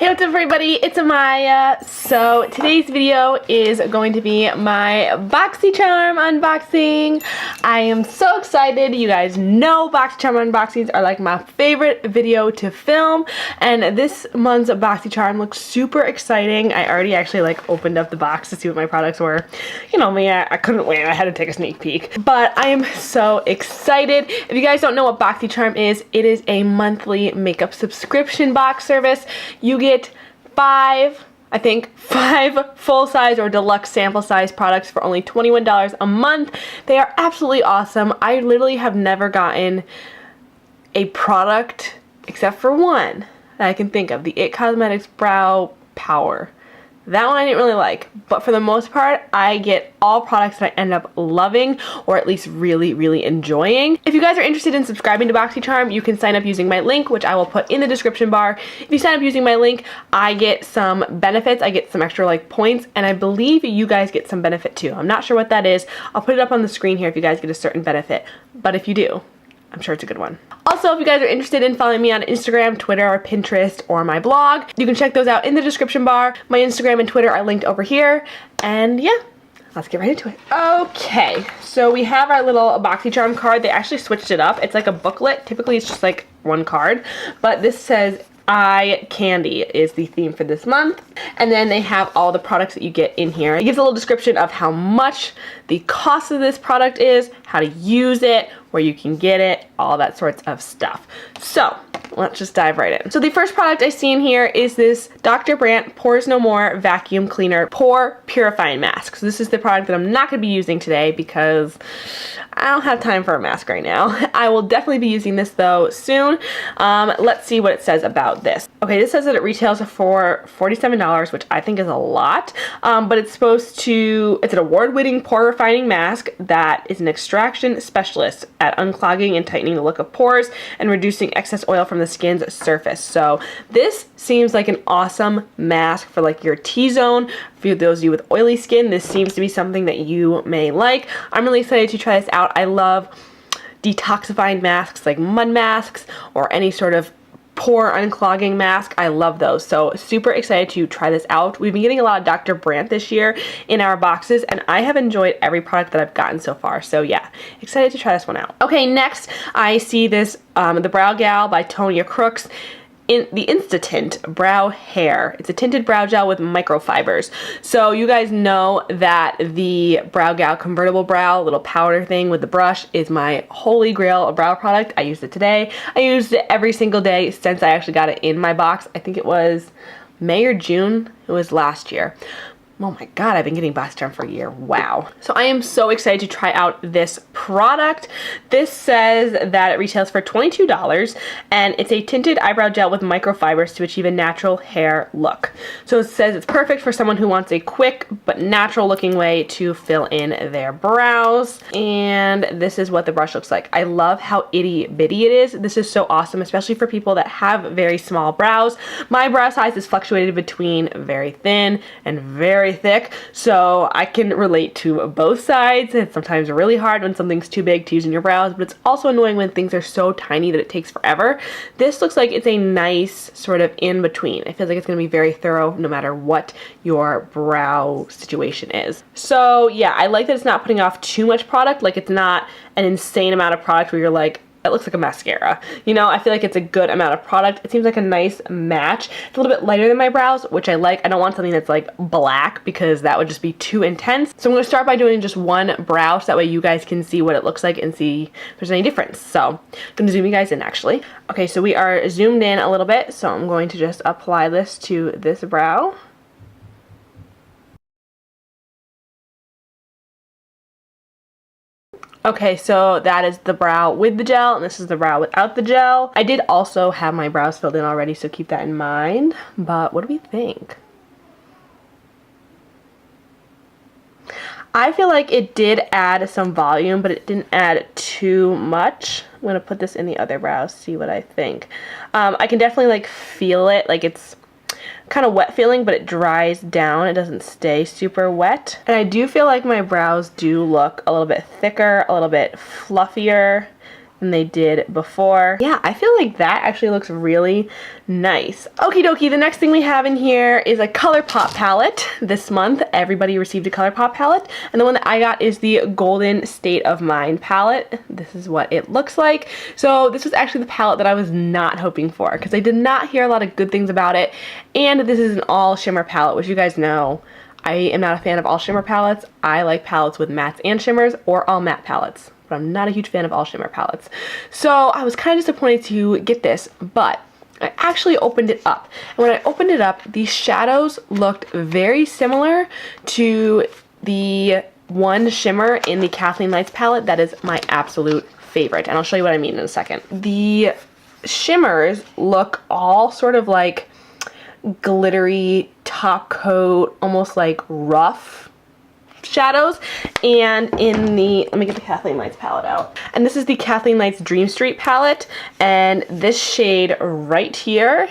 Hey, what's up everybody? It's Amaya. So today's video is going to be my Boxycharm unboxing. I am so excited. You guys know Boxycharm unboxings are like my favorite video to film, and this month's Boxycharm looks super exciting. I already actually opened up the box to see what my products were. You know me, I couldn't wait. I had to take a sneak peek. But I am so excited. If you guys don't know what Boxycharm is, it is a monthly makeup subscription box service. You get five full-size or deluxe sample size products for only $21 a month. They are absolutely awesome. I literally have never gotten a product except for one that I can think of, the IT Cosmetics Brow Power. That one I didn't really like, but for the most part, I get all products that I end up loving, or at least really enjoying. If you guys are interested in subscribing to Boxycharm, you can sign up using my link, which I will put in the description bar. If you sign up using my link, I get some benefits. I get some extra points, and I believe you guys get some benefit too. I'm not sure what that is. I'll put it up on the screen here if you guys get a certain benefit, but if you do, I'm sure it's a good one. Also, if you guys are interested in following me on Instagram, Twitter, or Pinterest, or my blog, you can check those out in the description bar. My Instagram and Twitter are linked over here. And yeah, let's get right into it. Okay, so we have our little Boxycharm card. They actually switched it up. It's like a booklet. Typically, it's just one card. But this says Eye Candy is the theme for this month. And then they have all the products that you get in here. It gives a little description of how much the cost of this product is, how to use it, where you can get it, all that sorts of stuff. So let's just dive right in. So the first product I see in here is this Dr. Brandt Pores No More Vacuum Cleaner Pore Purifying Mask. So this is the product that I'm not going to be using today because I don't have time for a mask right now. I will definitely be using this though soon. Let's see what it says about this. Okay, this says that it retails for $47, which I think is a lot, but it's an award-winning pore refining mask that is an extraction specialist at unclogging and tightening the look of pores and reducing excess oil from the skin's surface. So this seems like an awesome mask for your T-zone. For those of you with oily skin, this seems to be something that you may like. I'm really excited to try this out. I love detoxifying masks like mud masks or any sort of pore unclogging mask. I love those. So super excited to try this out. We've been getting a lot of Dr. Brandt this year in our boxes, and I have enjoyed every product that I've gotten so far. So yeah, excited to try this one out. Okay, next I see this the Brow Gal by Tonya Crooks. In the Instant Brow Hair. It's a tinted brow gel with microfibers. So you guys know that the Brow Gal convertible brow little powder thing with the brush is my holy grail of brow product. I used it today. I used it every single day since I actually got it in my box. I think it was May or June. It was last year. Oh my god, I've been getting Boxycharm for a year. Wow. So I am so excited to try out this product. This says that it retails for $22, and it's a tinted eyebrow gel with microfibers to achieve a natural hair look. So it says it's perfect for someone who wants a quick but natural looking way to fill in their brows. And this is what the brush looks like. I love how itty bitty it is. This is so awesome, especially for people that have very small brows. My brow size is fluctuated between very thin and very thick, so I can relate to both sides. It's sometimes really hard when something's too big to use in your brows, but it's also annoying when things are so tiny that it takes forever. This looks like it's a nice sort of in between. It feels like it's going to be very thorough no matter what your brow situation is. So yeah, I like that it's not putting off too much product. It's not an insane amount of product where you're like, it looks like a mascara. You know, I feel like it's a good amount of product. It seems like a nice match. It's a little bit lighter than my brows, which I like. I don't want something that's black because that would just be too intense. So I'm going to start by doing just one brow so that way you guys can see what it looks like and see if there's any difference. So I'm going to zoom you guys in actually. Okay, so we are zoomed in a little bit, so I'm going to just apply this to this brow. Okay, so that is the brow with the gel, and this is the brow without the gel. I did also have my brows filled in already, so keep that in mind. But what do we think? I feel like it did add some volume, but it didn't add too much. I'm going to put this in the other brow, see what I think. I can definitely feel it, it's kind of wet feeling, but it dries down. It doesn't stay super wet. And I do feel like my brows do look a little bit thicker, a little bit fluffier than they did before. Yeah, I feel like that actually looks really nice. Okie dokie, the next thing we have in here is a ColourPop palette. This month, everybody received a ColourPop palette, and the one that I got is the Golden State of Mind palette. This is what it looks like. So this was actually the palette that I was not hoping for, because I did not hear a lot of good things about it, and this is an all shimmer palette, which you guys know I am not a fan of all shimmer palettes. I like palettes with mattes and shimmers, or all matte palettes. But I'm not a huge fan of all shimmer palettes. So I was kind of disappointed to get this, but I actually opened it up. And when I opened it up, these shadows looked very similar to the one shimmer in the Kathleen Lights palette that is my absolute favorite. And I'll show you what I mean in a second. The shimmers look all sort of like glittery top coat, almost like rough shadows. And in the, let me get the Kathleen Lights palette out. And this is the Kathleen Lights Dream Street palette. And this shade right here,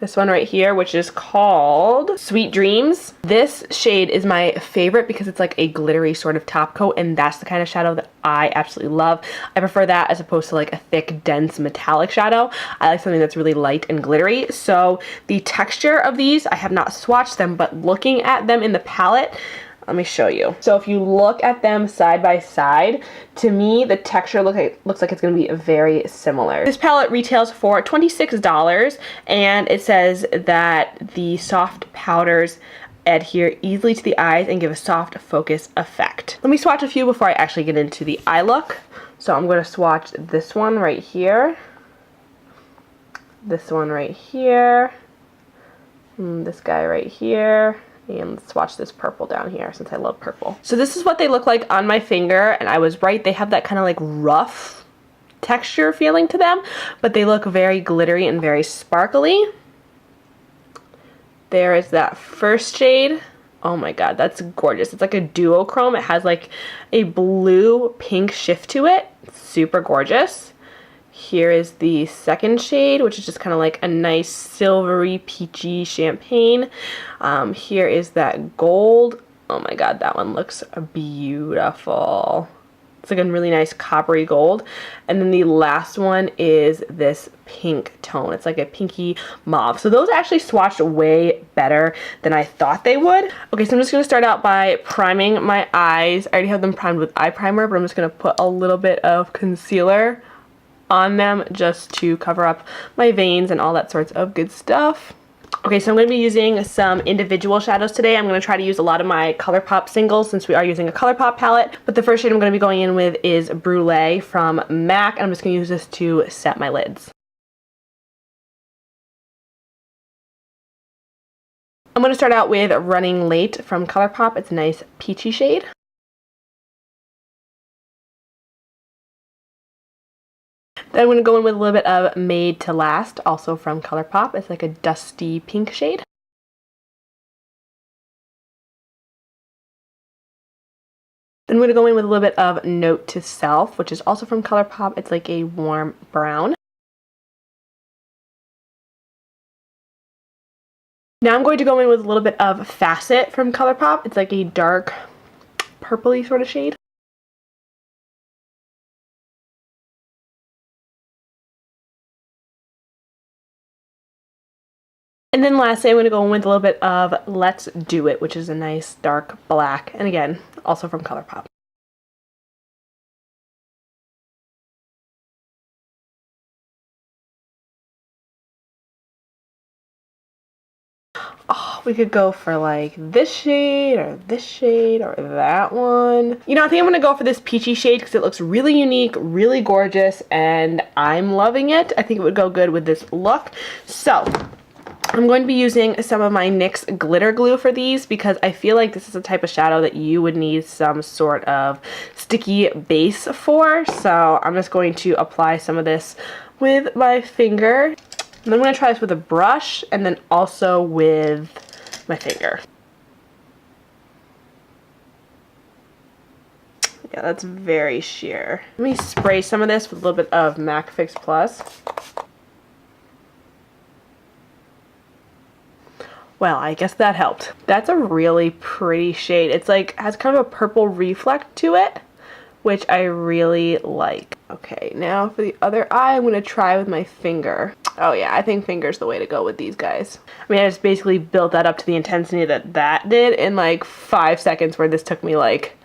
this one right here, which is called Sweet Dreams. This shade is my favorite because it's like a glittery sort of top coat, and that's the kind of shadow that I absolutely love. I prefer that as opposed to like a thick, dense, metallic shadow. I like something that's really light and glittery. So the texture of these, I have not swatched them, but looking at them in the palette, let me show you. So if you look at them side by side, to me, the texture looks like it's going to be very similar. This palette retails for $26, and it says that the soft powders adhere easily to the eyes and give a soft focus effect. Let me swatch a few before I actually get into the eye look. So I'm going to swatch this one right here, this one right here, this guy right here, and let's swatch this purple down here since I love purple. So this is what they look like on my finger, and I was right, they have that kind of like rough texture feeling to them, but they look very glittery and very sparkly. There is that first shade. Oh my god, that's gorgeous. It's like a duochrome. It has like a blue pink shift to it. It's super gorgeous. Here is the second shade, which is just kind of like a nice silvery peachy champagne. Here is that gold. Oh my god, that one looks beautiful. It's like a really nice coppery gold. And then the last one is this pink tone. It's like a pinky mauve. So those actually swatched way better than I thought they would. Okay, so I'm just going to start out by priming my eyes. I already have them primed with eye primer, but I'm just going to put a little bit of concealer on them just to cover up my veins and all that sorts of good stuff. Okay, so I'm going to be using some individual shadows today. I'm going to try to use a lot of my ColourPop singles since we are using a ColourPop palette. But the first shade I'm going to be going in with is Brulee from MAC, and I'm just going to use this to set my lids. I'm going to start out with Running Late from ColourPop. It's a nice peachy shade. Then I'm going to go in with a little bit of Made to Last, also from ColourPop. It's like a dusty pink shade. Then I'm going to go in with a little bit of Note to Self, which is also from ColourPop. It's like a warm brown. Now I'm going to go in with a little bit of Facet from ColourPop. It's like a dark purpley sort of shade. And then lastly, I'm going to go in with a little bit of Let's Do It, which is a nice dark black, and again, also from ColourPop. Oh, we could go for like this shade or that one. You know, I think I'm going to go for this peachy shade because it looks really unique, really gorgeous, and I'm loving it. I think it would go good with this look. So I'm going to be using some of my NYX glitter glue for these because I feel like this is the type of shadow that you would need some sort of sticky base for. So I'm just going to apply some of this with my finger. And then I'm going to try this with a brush and then also with my finger. Yeah, that's very sheer. Let me spray some of this with a little bit of MAC Fix Plus. Well, I guess that helped. That's a really pretty shade. It's like, has kind of a purple reflect to it, which I really like. Okay, now for the other eye, I'm going to try with my finger. Oh yeah, I think finger's the way to go with these guys. I mean, I just basically built that up to the intensity that did in like 5 seconds, where this took me like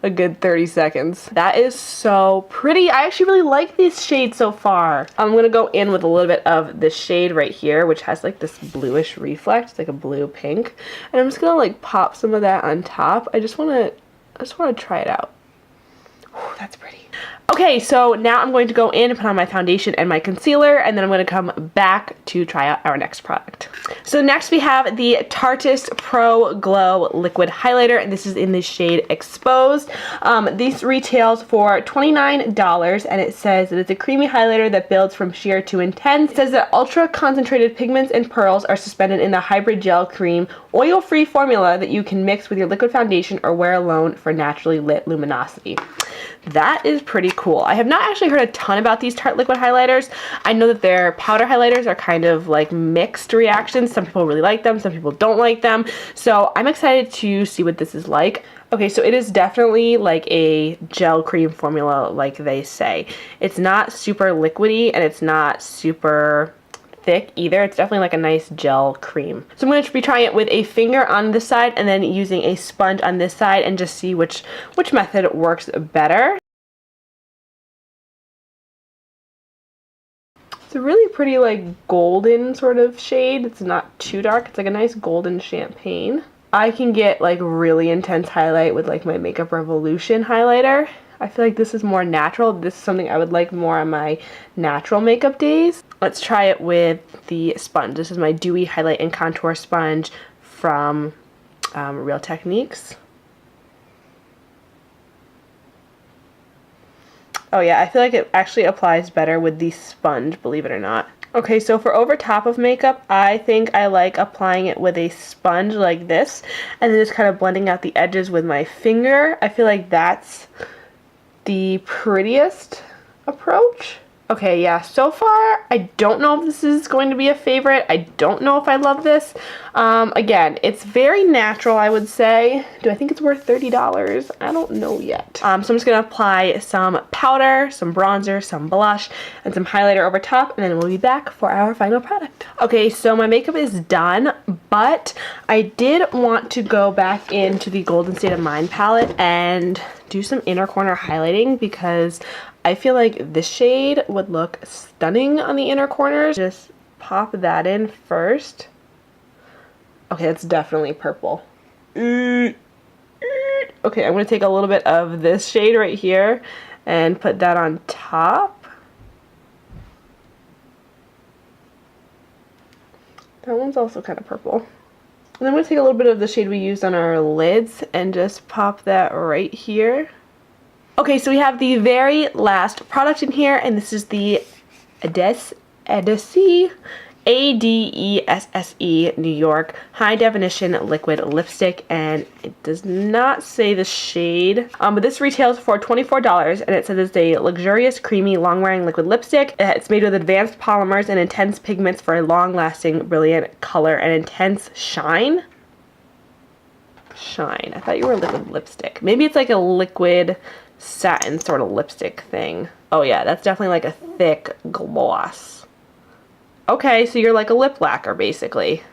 a good 30 seconds. That is so pretty. I actually really like this shade so far. I'm gonna go in with a little bit of this shade right here, which has like this bluish reflect, it's like a blue pink. And I'm just gonna like pop some of that on top. I just wanna try it out. Ooh, that's pretty. Okay, so now I'm going to go in and put on my foundation and my concealer, and then I'm going to come back to try out our next product. So next we have the Tarteist Pro Glow Liquid Highlighter, and this is in the shade Exposed. This retails for $29, and it says that it's a creamy highlighter that builds from sheer to intense. It says that ultra concentrated pigments and pearls are suspended in the hybrid gel cream oil-free formula that you can mix with your liquid foundation or wear alone for naturally lit luminosity. That is pretty cool. I have not actually heard a ton about these Tarte liquid highlighters. I know that their powder highlighters are kind of like mixed reactions. Some people really like them, some people don't like them. So I'm excited to see what this is like. Okay, so it is definitely like a gel cream formula like they say. It's not super liquidy and it's not super thick either. It's definitely like a nice gel cream. So I'm going to be trying it with a finger on this side and then using a sponge on this side and just see which method works better. It's a really pretty like golden sort of shade. It's not too dark. It's like a nice golden champagne. I can get like really intense highlight with like my Makeup Revolution highlighter. I feel like this is more natural. This is something I would like more on my natural makeup days. Let's try it with the sponge. This is my Dewy Highlight and Contour Sponge from Real Techniques. Oh yeah, I feel like it actually applies better with the sponge, believe it or not. Okay, so for over top of makeup, I think I like applying it with a sponge like this, and then just kind of blending out the edges with my finger. I feel like that's the prettiest approach. Okay, yeah, so far, I don't know if this is going to be a favorite. I don't know if I love this. Again, it's very natural, I would say. Do I think it's worth $30? I don't know yet. So I'm just gonna apply some powder, some bronzer, some blush, and some highlighter over top, and then we'll be back for our final product. Okay, so my makeup is done, but I did want to go back into the Golden State of Mind palette and do some inner corner highlighting because I feel like this shade would look stunning on the inner corners. Just pop that in first. Okay, that's definitely purple. Okay, I'm going to take a little bit of this shade right here and put that on top. That one's also kind of purple. And then I'm going to take a little bit of the shade we used on our lids and just pop that right here. Okay, so we have the very last product in here, and this is the Adesse A-D-E-S-S-E New York High Definition Liquid Lipstick, and it does not say the shade, but this retails for $24, and it says it's a luxurious, creamy, long-wearing liquid lipstick. It's made with advanced polymers and intense pigments for a long-lasting, brilliant color and intense shine. Shine. I thought you were a liquid lipstick. Maybe it's like a liquid satin sort of lipstick thing. Oh yeah, that's definitely like a thick gloss. Okay, so you're like a lip lacquer basically.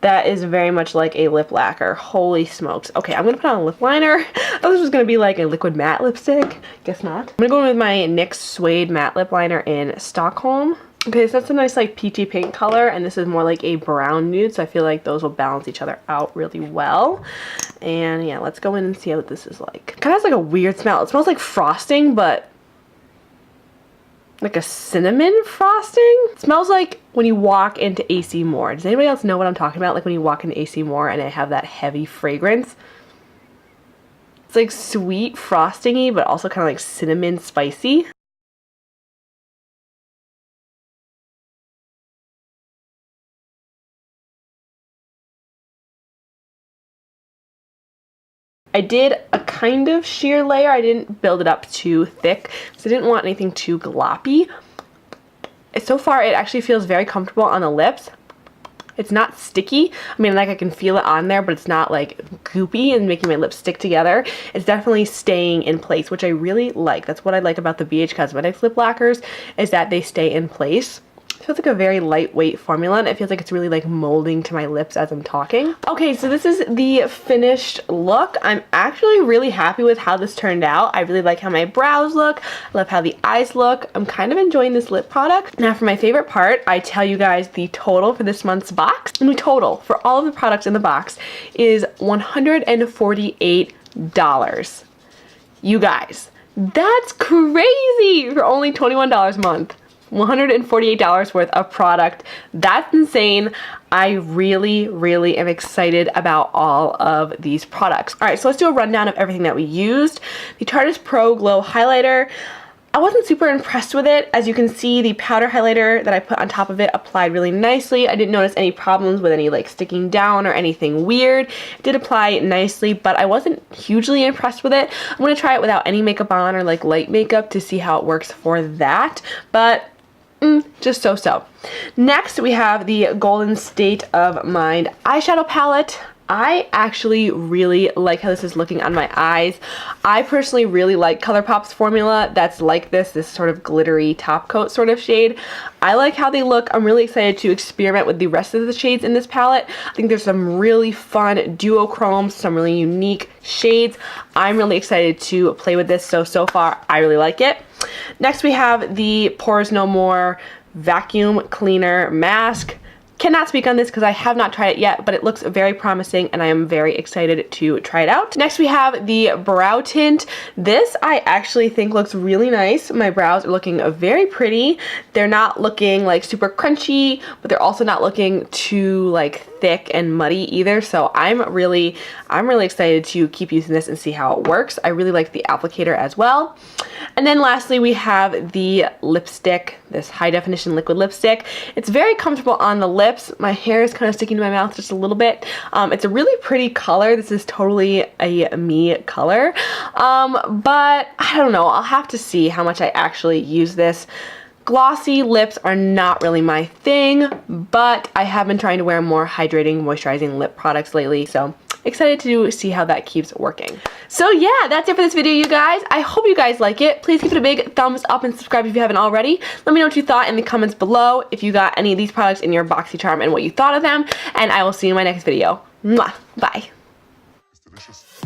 That is very much like a lip lacquer. Holy smokes. Okay, I'm gonna put on a lip liner. I thought this was gonna be like a liquid matte lipstick. Guess not. I'm gonna go in with my NYX Suede Matte Lip Liner in Stockholm. Okay, so that's a nice like peachy pink color, and this is more like a brown nude, so I feel like those will balance each other out really well. And yeah, let's go in and see what this is like. It kind of has like a weird smell. It smells like frosting, but like a cinnamon frosting. It smells like when you walk into AC Moore. Does anybody else know what I'm talking about? Like when you walk into AC Moore and they have that heavy fragrance. It's like sweet frosting-y, but also kind of like cinnamon spicy. I did a kind of sheer layer. I didn't build it up too thick, so I didn't want anything too gloppy. So far, it actually feels very comfortable on the lips. It's not sticky. I mean, like I can feel it on there, but it's not like goopy and making my lips stick together. It's definitely staying in place, which I really like. That's what I like about the BH Cosmetics lip lacquers, is that they stay in place. It feels like a very lightweight formula, and it feels like it's really like molding to my lips as I'm talking. Okay, so this is the finished look. I'm actually really happy with how this turned out. I really like how my brows look. I love how the eyes look. I'm kind of enjoying this lip product. Now for my favorite part, I tell you guys the total for this month's box. And the total for all of the products in the box is $148. You guys, that's crazy for only $21 a month. $148 worth of product. That's insane. I really, really am excited about all of these products. All right, so let's do a rundown of everything that we used. The Tarte's Pro Glow Highlighter. I wasn't super impressed with it. As you can see, the powder highlighter that I put on top of it applied really nicely. I didn't notice any problems with any like sticking down or anything weird. It did apply nicely, but I wasn't hugely impressed with it. I'm gonna try it without any makeup on or like light makeup to see how it works for that. But just so-so. Next, we have the Golden State of Mind eyeshadow palette. I actually really like how this is looking on my eyes. I personally really like ColourPop's formula that's like this sort of glittery top coat sort of shade. I like how they look. I'm really excited to experiment with the rest of the shades in this palette. I think there's some really fun duochromes, some really unique shades. I'm really excited to play with this, so far I really like it. Next we have the Pores No More Vacuum Cleaner Mask. Cannot speak on this because I have not tried it yet, but it looks very promising and I am very excited to try it out. Next we have the brow tint. This I actually think looks really nice. My brows are looking very pretty. They're not looking like super crunchy, but they're also not looking too like thick and muddy either. So I'm really excited to keep using this and see how it works. I really like the applicator as well. And then lastly we have the lipstick, this high definition liquid lipstick. It's very comfortable on the lips. My hair is kind of sticking to my mouth just a little bit. It's a really pretty color. This is totally a me color. But I don't know. I'll have to see how much I actually use this. Glossy lips are not really my thing, but I have been trying to wear more hydrating, moisturizing lip products lately, so excited to see how that keeps working. So yeah, that's it for this video, you guys. I hope you guys like it. Please give it a big thumbs up and subscribe if you haven't already. Let me know what you thought in the comments below, if you got any of these products in your Boxycharm and what you thought of them, and I will see you in my next video. Mwah! Bye. It's delicious.